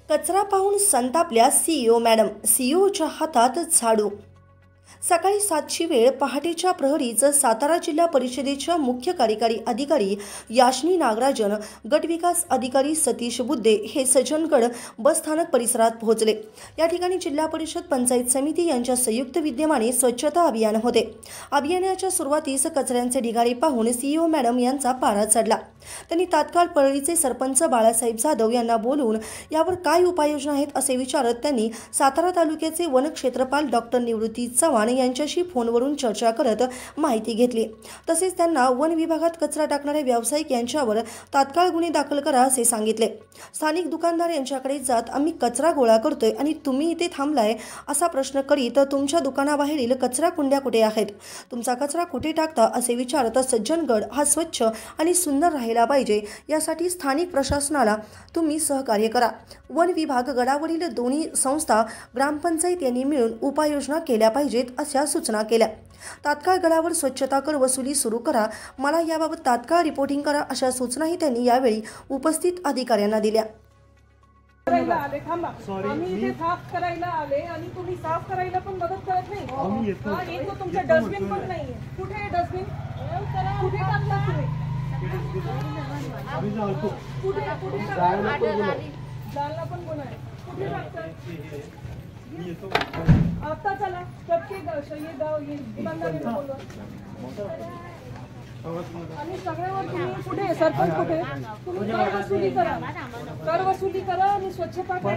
कचरा पाहून संतापल्या CEO madam. सीईओच्या हातात झाडू। सकाळी 7ची वेळ। पहाटेच्या प्रहरीच सातारा जिल्हा परिषदेच्या मुख्य कार्यकारी अधिकारी याशनी नागराजन, गटविकास अधिकारी सतीश बुद्धे हे सज्जनगड बस स्थानक परिसरात पोहोचले। या ठिकाणी जिल्हा परिषद पंचायत समिती यांच्या संयुक्त विद्यमाने स्वच्छता अभियान होते। अभियानाच्या सुरुवातीस कचऱ्यांचे ढिगारे पाहून सीईओ मॅडम यांचा पारा चढला। त्यांनी तात्काळ परळीचे सरपंच बाळासाहेब जाधव यांना बोलवून यावर काय उपाययोजना आहेत असे विचारत त्यांनी सातारा तालुक्याचे वन क्षेत्रपाल डॉक्टर निवृत्ती चव्हाण यांच्याशी फोनवरून चर्चा करत माहिती घेतली। तसेच त्यांना वन विभागात कचरा टाकणारे व्यावसायिक यांच्यावर तात्काळ गुन्हे दाखल करा असे सांगितले। स्थानिक दुकानदार यांच्याकडे जात आम्ही कचरा गोळा करतोय आणि तुम्ही इथे थांबलाय असा प्रश्न करीत तुमच्या दुकानाबाहेरील कचरा कुंड्या कुठे आहेत, तुमचा कचरा कुठे टाकता असे विचारत सज्जनगड हा स्वच्छ आणि सुंदर राहिला पाहिजे यासाठी स्थानिक प्रशासनाला तुम्ही सहकार्य करा। वन विभाग, गडावरील दोन्ही संस्था, ग्रामपंचायत यांनी मिळून उपाययोजना केल्या पाहिजेत अशा सूचना केल्या। तात्काळ गडावर स्वच्छता कर वसुली सुरू करा, मला याबाबत तात्काळ रिपोर्टिंग करा अशा सूचनाही त्यांनी यावेळी उपस्थित अधिकाऱ्यांना दिल्या। आम्ही इथे साफ करायला आले आणि तुम्ही साफ करायला पण मदत करत नाही। एक तो तुमचा डस्टबिन पण नाहीये। कुठे आहे डस्टबिन? कुठे टाकला तुम्ही? जालना पण गुन्हा आहे। कुठे टाकताय? आता चला प्रत्येक गाव दुकानदारांना बोलवा आणि सगळ्यावर तुम्ही कुठे सरपंच कुठे तुम्ही कर वसुली करा आणि स्वच्छता करा।